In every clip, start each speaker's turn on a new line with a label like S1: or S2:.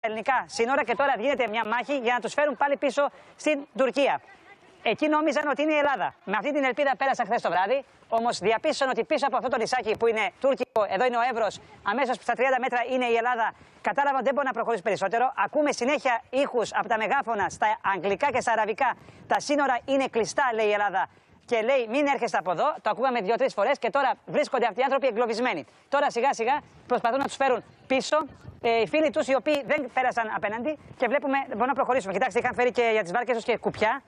S1: ελληνικά σύνορα και τώρα γίνεται μια μάχη για να τους φέρουν πάλι πίσω στην Τουρκία. Εκεί νόμιζαν ότι είναι η Ελλάδα. Με αυτή την ελπίδα πέρασαν χθες το βράδυ. Όμως διαπίστωσαν ότι πίσω από αυτό το νησάκι που είναι τουρκικό, εδώ είναι ο Εύρος, αμέσως στα 30 μέτρα είναι η Ελλάδα. Κατάλαβαν ότι δεν μπορεί να προχωρήσει περισσότερο. Ακούμε συνέχεια ήχους από τα μεγάφωνα στα αγγλικά και στα αραβικά. Τα σύνορα είναι κλειστά, λέει η Ελλάδα. Και λέει: μην έρχεστε από εδώ. Το ακούγαμε 2-3 φορές και τώρα βρίσκονται αυτοί οι άνθρωποι εγκλωβισμένοι. Τώρα σιγά σιγά προσπαθούν να τους φέρουν πίσω. Οι φίλοι τους οι οποίοι δεν πέρασαν απέναντι και βλέπουμε μπορούμε να προχωρήσουμε. Κοιτάξτε, είχαν φέρει και για τις βάρκες τους και κουπιά.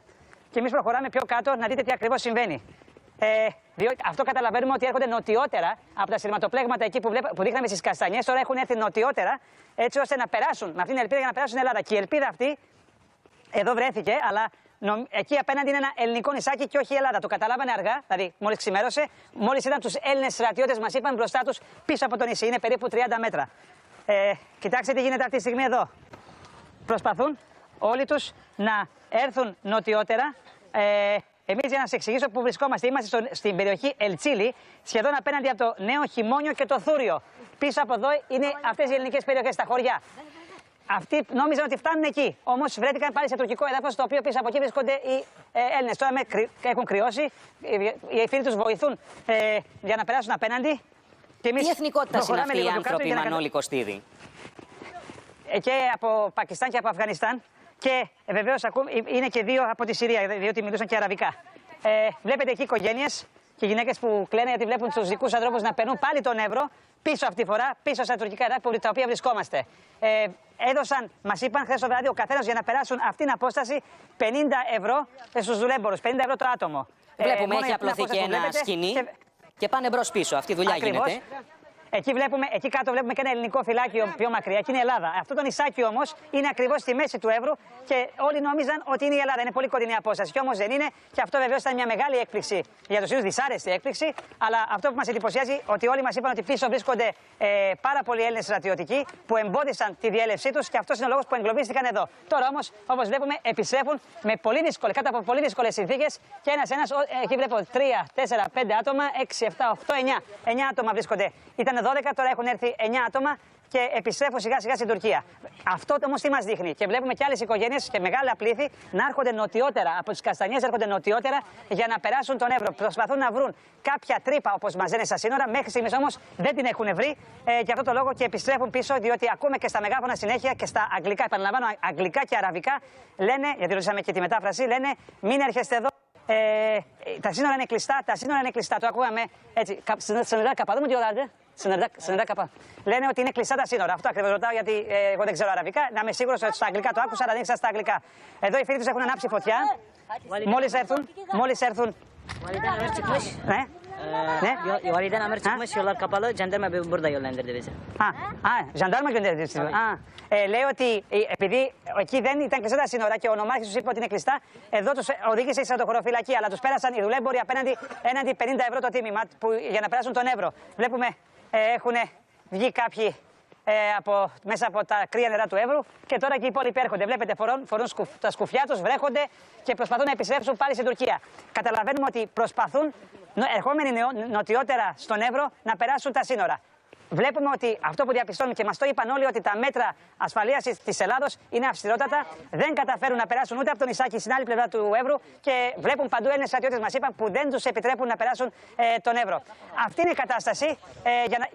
S1: Και εμείς προχωράμε πιο κάτω να δείτε τι ακριβώς συμβαίνει. Αυτό καταλαβαίνουμε ότι έρχονται νοτιότερα από τα σειρματοπλέγματα εκεί που δείχναμε στις Καστανιές. Τώρα έχουν έρθει νοτιότερα έτσι ώστε να περάσουν με αυτήν την ελπίδα για να περάσουν στην Ελλάδα. Και η ελπίδα αυτή εδώ βρέθηκε, αλλά εκεί απέναντι είναι ένα ελληνικό νησάκι και όχι η Ελλάδα. Το καταλάβανε αργά, δηλαδή μόλις ξημέρωσε. Μόλις είδαν τους Έλληνες στρατιώτες, μας είπαν μπροστά τους πίσω από το νησί. Είναι περίπου 30 μέτρα. Κοιτάξτε τι γίνεται αυτή τη στιγμή εδώ. Προσπαθούν όλοι τους να έρθουν νοτιότερα. Εμείς για να σας εξηγήσω που βρισκόμαστε, είμαστε στην περιοχή Ελτσίλη, σχεδόν απέναντι από το Νέο Χιμόνιο και το Θούριο. Πίσω από εδώ είναι αυτές οι ελληνικές περιοχές, τα χωριά. Αυτοί νόμιζαν ότι φτάνουν εκεί. Όμως βρέθηκαν πάλι σε τουρκικό έδαφος, το οποίο πίσω από εκεί βρίσκονται οι Έλληνες. Τώρα έχουν κρυώσει, οι φίλοι τους βοηθούν για να περάσουν απέναντι.
S2: Τι εθνικότητας είναι αυτοί οι άνθρωποι, Μανώλη Κωστίδη?
S1: Και από Πακιστάν και από Αφγανιστάν. Και βεβαίως είναι και δύο από τη Συρία, διότι μιλούσαν και αραβικά. Βλέπετε εκεί οικογένειες και γυναίκες που κλαίνε γιατί βλέπουν τους δικούς ανθρώπους να περνούν πάλι τον Εύρο πίσω αυτή τη φορά, πίσω στα τουρκικά εδάφη τα οποία βρισκόμαστε. Μας είπαν χθες το βράδυ ο καθένας για να περάσουν αυτήν την απόσταση 50 ευρώ στους δουλέμπορους, 50 ευρώ το άτομο.
S2: Βλέπουμε έχει απλωθεί και ένα σκηνή και πάνε μπρος πίσω. Αυτή η δουλειά γίνεται.
S1: Εκεί κάτω βλέπουμε και ένα ελληνικό φυλάκιο πιο μακριά και είναι η Ελλάδα. Αυτό το νησάκι όμως είναι ακριβώς στη μέση του Εύρου και όλοι νόμιζαν ότι είναι η Ελλάδα. Είναι πολύ κοντινή απόσταση. Και όμως δεν είναι. Και αυτό βεβαίως ήταν μια μεγάλη έκπληξη για τους ίδιους, δυσάρεστη έκπληξη. Αλλά αυτό που μας εντυπωσιάζει ότι όλοι μας είπαν ότι πίσω βρίσκονται πάρα πολλοί Έλληνες στρατιωτικοί που εμπόδισαν τη διέλευσή τους και αυτός είναι ο λόγος που εγκλωβίστηκαν εδώ. Τώρα όμως, όπως βλέπουμε, επιστρέφουν κάτω από πολύ δύσκολες συνθήκες και ένας. Εκεί βλέπω 3, 4, 5 άτομα, 6, 7, 8, 9. 9 άτομα βρίσκονται. Ήταν 12, τώρα έχουν έρθει 9 άτομα και επιστρέφουν σιγά σιγά στην Τουρκία. Αυτό όμως τι μας δείχνει? Και βλέπουμε και άλλες οικογένειες και μεγάλα πλήθη να έρχονται νοτιότερα, από τις Καστανιές έρχονται νοτιότερα για να περάσουν τον Εύρο. Προσπαθούν να βρουν κάποια τρύπα όπως μας λένε στα σύνορα, μέχρι στιγμής όμως δεν την έχουν βρει. Για αυτό το λόγο και επιστρέφουν πίσω, διότι ακούμε και στα μεγάφωνα συνέχεια και στα αγγλικά, επαναλαμβάνω, αγγλικά και αραβικά, λένε, γιατί ρωτήσαμε και τη μετάφραση, λένε μην έρχεστε εδώ. Τα σύνορα είναι κλειστά, το ακούγαμε έτσι. Λένε ότι είναι κλειστά τα σύνορα. Αυτό ακριβώς ρωτάω, γιατί εγώ δεν ξέρω αραβικά. Να είμαι σίγουρος ότι στα αγγλικά το άκουσα, αλλά δεν ήξερα στα αγγλικά. Εδώ οι φίλοι τους έχουν ανάψει φωτιά. Μόλις έρθουν.
S3: Validen Amir çıkmış, yollar kapalı, jandarma burada yönlendirdi bizi.
S1: Jandarma gönderdi. Λέει ότι επειδή εκεί δεν ήταν κλειστά τα σύνορα και ο νομάρχης τους είπε ότι είναι κλειστά, εδώ τους οδήγησε η στρατοχωροφυλακή, αλλά τους πέρασαν οι δουλέμποροι έναντι 50 ευρώ το τίμημα για να περάσουν τον Εύρο. Βλέπουμε έχουν βγει κάποιοι μέσα από τα κρύα νερά του Εύρου και τώρα και οι υπόλοιποι έρχονται. Βλέπετε, φορούν τα σκουφιά τους, βρέχονται και προσπαθούν να επιστρέψουν πάλι στην Τουρκία. Καταλαβαίνουμε ότι προσπαθούν, ερχόμενοι νοτιότερα στον Εύρο, να περάσουν τα σύνορα. Βλέπουμε ότι αυτό που διαπιστώνουμε και μας το είπαν όλοι, ότι τα μέτρα ασφαλείας της Ελλάδος είναι αυστηρότατα. Δεν καταφέρουν να περάσουν ούτε από το νησάκι στην άλλη πλευρά του Εύρου και βλέπουν παντού Έλληνες στρατιώτες, μας είπαν, που δεν τους επιτρέπουν να περάσουν τον Εύρο. Αυτή είναι η κατάσταση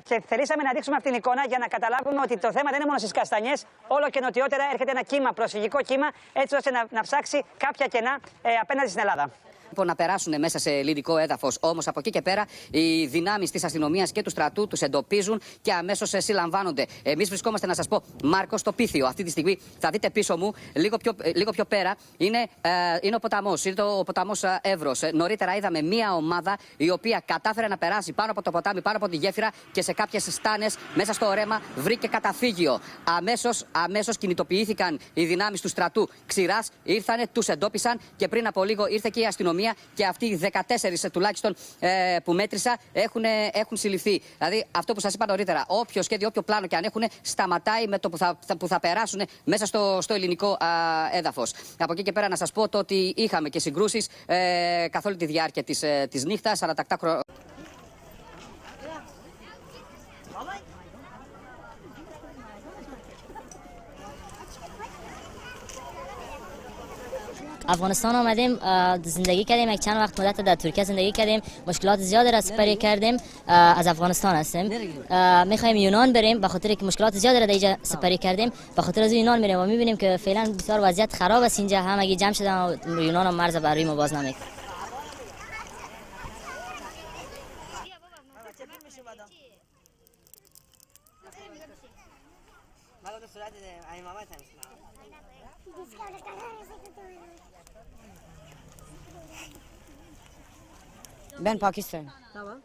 S1: και θελήσαμε να δείξουμε αυτή την εικόνα για να καταλάβουμε ότι το θέμα δεν είναι μόνο στις Καστανιές. Όλο και νοτιότερα έρχεται ένα κύμα, προσφυγικό κύμα, έτσι ώστε να ψάξει κάποια κενά απέναντι στην Ελλάδα.
S2: Να περάσουν μέσα σε ελληνικό έδαφος. Όμως από εκεί και πέρα οι δυνάμεις της αστυνομίας και του στρατού τους εντοπίζουν και αμέσως συλλαμβάνονται. Εμείς βρισκόμαστε, να σας πω, Μάρκο, στο Πίθιο. Αυτή τη στιγμή θα δείτε πίσω μου, λίγο πιο πέρα, είναι ο ποταμός. Είναι ο ποταμός Εύρος. Νωρίτερα είδαμε μία ομάδα η οποία κατάφερε να περάσει πάνω από το ποτάμι, πάνω από τη γέφυρα και σε κάποιες στάνες μέσα στο ρέμα βρήκε καταφύγιο. Αμέσως κινητοποιήθηκαν οι δυνάμεις του στρατού Ξηράς, ήρθανε, τους εντόπισαν και πριν από λίγο ήρθε και η αστυνομία. Και αυτοί οι 14 τουλάχιστον που μέτρησα έχουν συλληφθεί. Δηλαδή αυτό που σας είπα νωρίτερα, όποιο σχέδιο, όποιο πλάνο και αν έχουν, σταματάει με το που θα περάσουν μέσα στο ελληνικό έδαφος. Από εκεί και πέρα να σας πω το ότι είχαμε και συγκρούσεις καθ' όλη τη διάρκεια της νύχτας, ανατακτά
S4: افغانستان آمدیم زندگی کردیم یک چند وقت مدت در ترکیه زندگی کردیم مشکلات زیادی را سپری کردیم از افغانستان هستیم میخوایم یونان بریم به خاطر که مشکلات زیادی را در اینجا سپری کردیم به خاطر از یونان میریم و میبینیم که فعلا بسیار وضعیت خراب است اینجا همگی جمع شدن و یونان هم مرز برای ما باز نمیکنه
S5: Ben Pakistan.
S3: Tamam.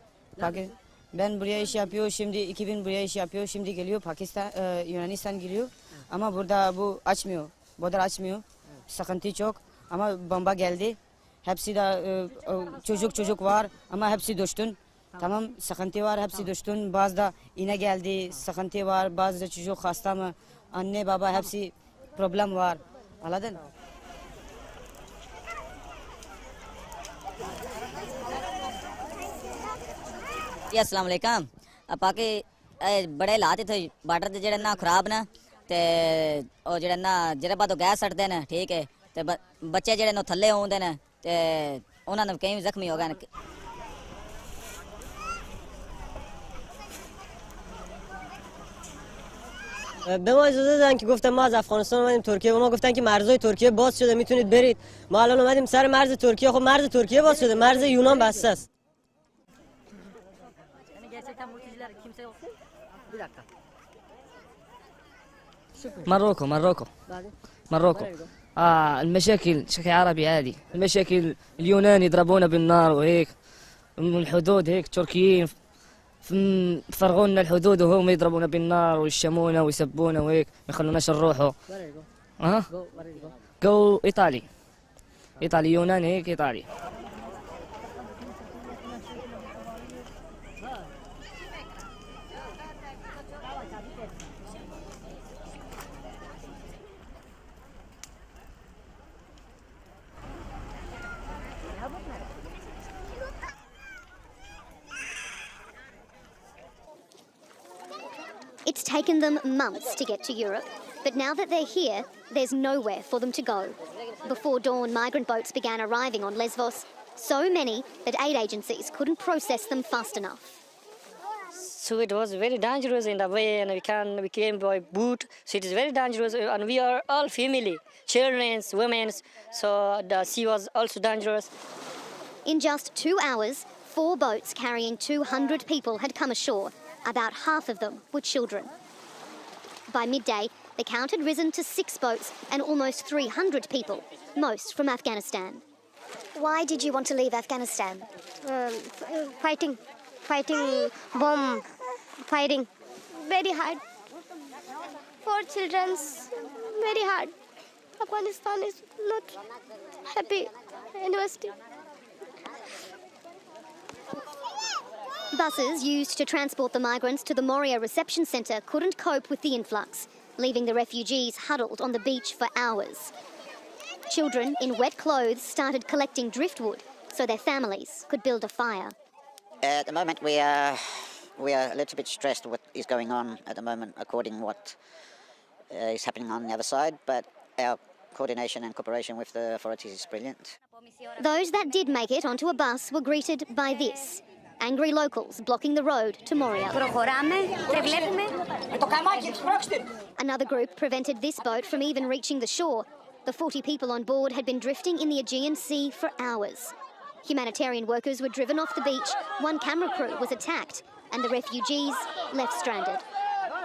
S5: Ben buraya iş yapıyor. Şimdi 2000 buraya iş yapıyor. Şimdi geliyor Pakistan, Yunanistan geliyor. Ama burada bu açmıyor. Bodar açmıyor. Sıkıntı çok. Ama bomba geldi. Hepsi de çocuk var ama hepsi düştün. Tamam sıkıntı var hepsi düştün. Bazı da iğne geldi sıkıntı var. Bazı da çocuk hasta mı? Anne baba hepsi problem var. Anladın?
S6: जी अस्सलाम वालेकुम बाकी बड़े हालात इत्थे बार्डर दे जेह्ड़े ना खराब न ते ओह् जेह्ड़े ना जेह्दे बाद गैस सड़दे न ठीक है ते बच्चे जेह्ड़े न थल्ले औंदे न ते उन्हां दे केईं जख्मी हो गए न
S3: به ما اجازه دادن که گفتم ما از افغانستان اومدیم ترکیه و ما گفتن که مرزهای ترکیه باز شده میتونید برید ما الان اومدیم سر مرز ترکیه خب مرز ترکیه باز شده مرز یونان بسته است
S7: ماروكو المشاكل شكل عربي عادي المشاكل اليونان يضربونا بالنار وهيك من الحدود هيك تركيين فرغونا الحدود وهم يضربونا بالنار ويشمونا ويسبونا وهيك ما يخلوناش نروحوا جو ايطالي يونان هيك ايطالي
S8: It's taken them months to get to Europe, but now that they're here, there's nowhere for them to go. Before dawn, migrant boats began arriving on Lesvos, so many that aid agencies couldn't process them fast enough.
S3: So it was very dangerous in the way and we came by boat, so it is very dangerous and we are all family, children, women, so the sea was also dangerous.
S8: In just 2 hours, 4 boats carrying 200 people had come ashore. About half of them were children. By midday, the count had risen to 6 boats and almost 300 people, most from Afghanistan. Why did you want to leave Afghanistan?
S9: Fighting, bomb, fighting, very hard. For children's, very hard. Afghanistan is not happy university.
S8: Buses used to transport the migrants to the Moria reception centre couldn't cope with the influx, leaving the refugees huddled on the beach for hours. Children in wet clothes started collecting driftwood so their families could build a fire.
S10: At the moment we are a little bit stressed what is going on at the moment according what is happening on the other side, but our coordination and cooperation with the authorities is brilliant.
S8: Those that did make it onto a bus were greeted by this. Angry locals blocking the road to Moria. Another group prevented this boat from even reaching the shore. The 40 people on board had been drifting in the Aegean Sea for hours. Humanitarian workers were driven off the beach, one camera crew was attacked, and the refugees left stranded.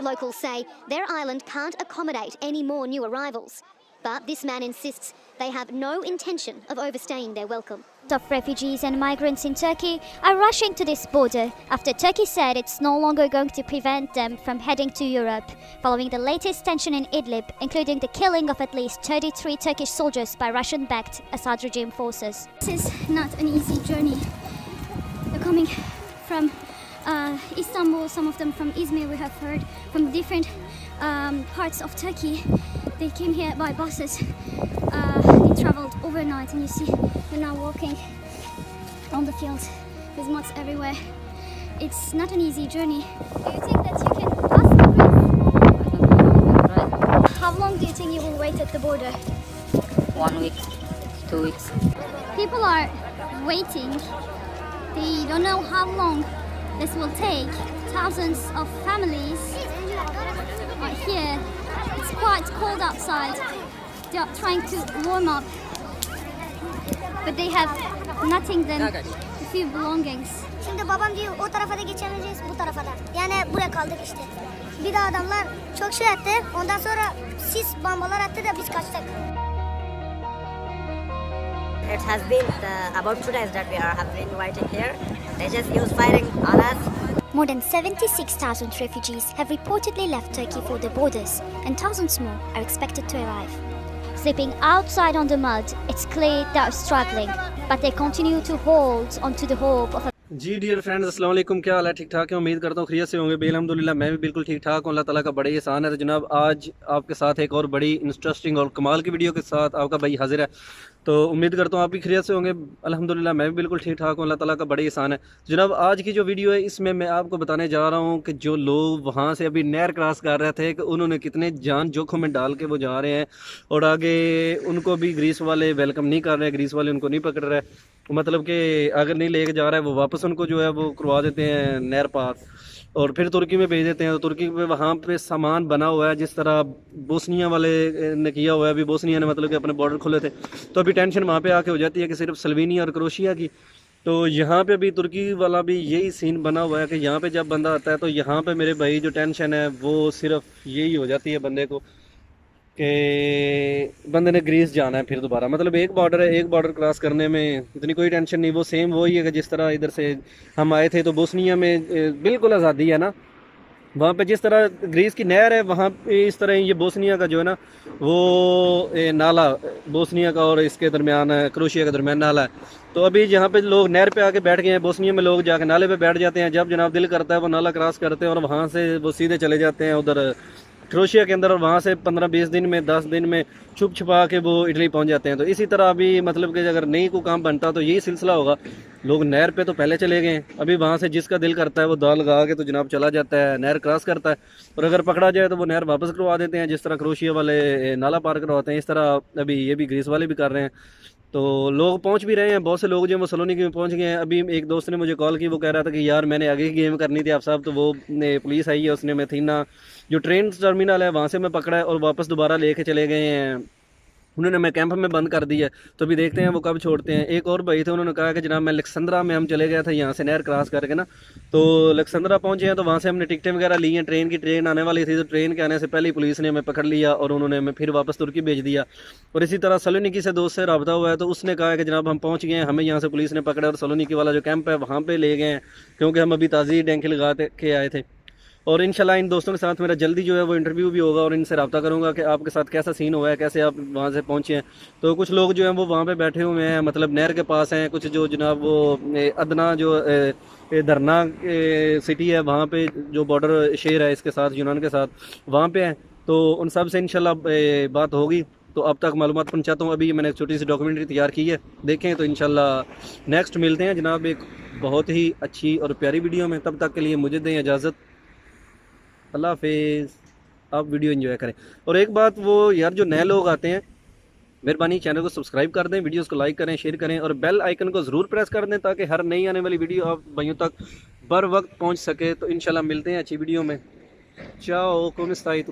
S8: Locals say their island can't accommodate any more new arrivals. But this man insists they have no intention of overstaying their welcome.
S9: Of refugees and migrants in Turkey are rushing to this border after Turkey said it's no longer going to prevent them from heading to Europe, following the latest tension in Idlib, including the killing of at least 33 Turkish soldiers by Russian-backed Assad regime forces.
S11: This is not an easy journey. They're coming from Istanbul, some of them from Izmir, we have heard, from different parts of Turkey. They came here by buses. They traveled overnight, and you see they're now walking on the fields. There's mods everywhere. It's not an easy journey. Do you think that you can pass the bridge? How long do you think you will wait at the border?
S6: 1 week.
S4: 2 weeks.
S11: People are waiting. They don't know how long this will take. Thousands of families are here. It's quite cold outside. They are trying to warm up, but they have nothing than a few belongings.
S12: Şimdi babam diyor o tarafa da geçemeyeceğiz, bu tarafa da. Yani buraya kaldık işte. Bir de adamlar çok şey etti. Ondan sonra sis bombalar attı da biz kaçtık.
S13: It has been about 2 days that we have been waiting here. They just use firing on us.
S11: More than 76,000 refugees have reportedly left Turkey for the borders, and thousands more are expected to arrive.
S9: Sleeping outside on the mud, it's clear they are struggling, but they continue to hold on to the hope of a
S14: जी dear friends अस्सलाम वालेकुम, क्या हाल है? ठीक ठाक है, उम्मीद करता हूँ खैरियत से होंगे। अल्हम्दुलिल्लाह मैं भी बिल्कुल ठीक ठाक हूँ। अल्लाह ताला का बड़ा एहसान है। तो जनाब आज आपके साथ एक और बड़ी इंटरेस्टिंग और कमाल की वीडियो के साथ आपका भाई हाजिर है। तो उम्मीद करता हूँ आप भी खैरियत से होंगे। अल्हम्दुलिल्लाह मैं भी बिल्कुल ठीक ठाक हूँ। अल्लाह ताला का बड़ा एहसान है। जनाब आज की जो वीडियो है इसमें मैं आपको बताने जा रहा हूँ कि जो लोग वहाँ से अभी नहर क्रॉस कर रहे थे कि उन्होंने कितने जान जोखों में डाल के वो जा रहे हैं और आगे उनको भी ग्रीस वाले वेलकम नहीं कर रहे हैं, ग्रीस वाले उनको नहीं पकड़ रहे। मतलब कि अगर नहीं लेके जा रहा है वो वापस उनको जो है वो करवा देते हैं नहर पार और फिर तुर्की में भेज देते हैं। तो तुर्की में वहाँ पे सामान बना हुआ है जिस तरह बोस्निया वाले ने किया हुआ है। अभी बोस्निया ने मतलब कि अपने बॉर्डर खोले थे, तो अभी टेंशन वहाँ पे आके हो जाती है कि सिर्फ स्लोवेनिया और क्रोएशिया की। तो यहाँ पे अभी तुर्की वाला भी यही सीन बना हुआ है कि यहाँ पे जब बंदा आता है तो यहाँ पे मेरे भाई जो टेंशन है वो सिर्फ यही हो जाती है बंदे को कि बंदे ने ग्रीस जाना है फिर दोबारा। मतलब एक बॉर्डर है, एक बॉर्डर क्रॉस करने में इतनी कोई टेंशन नहीं। वो सेम वही है कि जिस तरह इधर से हम आए थे तो बोस्निया में बिल्कुल आज़ादी है ना, वहाँ पे जिस तरह ग्रीस की नहर है वहाँ पे इस तरह ये बोस्निया का जो है ना वो नाला बोस्निया का और इसके दरमियान क्रोएशिया के दरमियान नाला है। तो अभी जहाँ पे लोग नहर पे आके बैठ गए हैं, बोस्निया में लोग जाके नाले पे बैठ जाते हैं। जब जनाब दिल करता है वो नाला क्रॉस करते हैं और वहाँ से वो सीधे चले जाते हैं उधर क्रोएशिया के अंदर और वहाँ से 15-20 दिन में 10 दिन में छुप छुपा के वो इटली पहुँच जाते हैं। तो इसी तरह अभी मतलब कि अगर नहीं कोई काम बनता तो यही सिलसिला होगा। लोग नहर पे तो पहले चले गए, अभी वहाँ से जिसका दिल करता है वो दाल लगा के तो जनाब चला जाता है, नहर क्रॉस करता है और अगर पकड़ा जाए तो वो नहर वापस करवा देते हैं जिस तरह क्रोएशिया वाले नाला पार करवाते हैं। इस तरह अभी ये भी ग्रीस वाले भी कर रहे हैं। तो लोग पहुंच भी रहे हैं, बहुत से लोग जो वो सलोनिकी में पहुंच गए हैं। अभी एक दोस्त ने मुझे कॉल की, वो कह रहा था कि यार मैंने आगे की गेम करनी थी आप साहब, तो वो पुलिस आई है, उसने मेथीना जो ट्रेन टर्मिनल है वहाँ से मैं पकड़ा है और वापस दोबारा लेके चले गए हैं। उन्होंने मैं कैंप में बंद कर दिया, तो अभी देखते हैं वो कब छोड़ते हैं। एक और भाई थे, उन्होंने कहा कि जनाब मैं अलेक्सेंड्रा में हम चले गए थे यहाँ से नहर क्रॉस करके ना, तो अलेक्सेंड्रा पहुँचे हैं तो वहाँ से हमने टिकटें वगैरह ली हैं। ट्रेन आने वाली थी तो ट्रेन के आने से पहले ही पुलिस ने हमें पकड़ लिया और उन्होंने हमें फिर वापस तुर्की भेज दिया। और इसी तरह सलोनिकी से दोस्त से रब्ता हुआ है, तो उसने कहा कि जनाब हम पहुँच गए हैं, हमें यहाँ से पुलिस ने पकड़ा और सलोनिकी वाला जो कैंप है वहाँ पर ले गए हैं क्योंकि हम अभी ताज़ी डैंकी लगा के आए थे। और इंशाल्लाह इन दोस्तों के साथ मेरा जल्दी जो है वो इंटरव्यू भी होगा और इनसे रब्ता करूँगा कि आपके साथ कैसा सीन हुआ है, कैसे आप वहाँ से पहुँचे हैं। तो कुछ लोग जो हैं वो वहाँ पे बैठे हुए हैं, मतलब नहर के पास हैं। कुछ जो जनाब वो अदना जो दरना सिटी है वहाँ पे जो बॉर्डर शेयर है इसके साथ यूनान के साथ वहाँ पे हैं। तो उन सब से इंशाल्लाह बात होगी। तो अब तक मालूमात पहुँचाता हूँ। अभी मैंने एक छोटी सी डॉक्यूमेंट्री तैयार की है, देखें तो इंशाल्लाह नेक्स्ट मिलते हैं जनाब एक बहुत ही अच्छी और प्यारी वीडियो में। तब तक के लिए मुझे दें इजाज़त, अल्लाह हाफिज़। आप वीडियो एंजॉय करें। और एक बात, वो यार जो नए लोग आते हैं मेहरबानी चैनल को सब्सक्राइब कर दें, वीडियोस को लाइक करें, शेयर करें और बेल आइकन को ज़रूर प्रेस कर दें ताकि हर नई आने वाली वीडियो आप भाइयों तक बर वक्त पहुंच सके। तो इंशाल्लाह मिलते हैं अच्छी वीडियो में। चाओ, कौन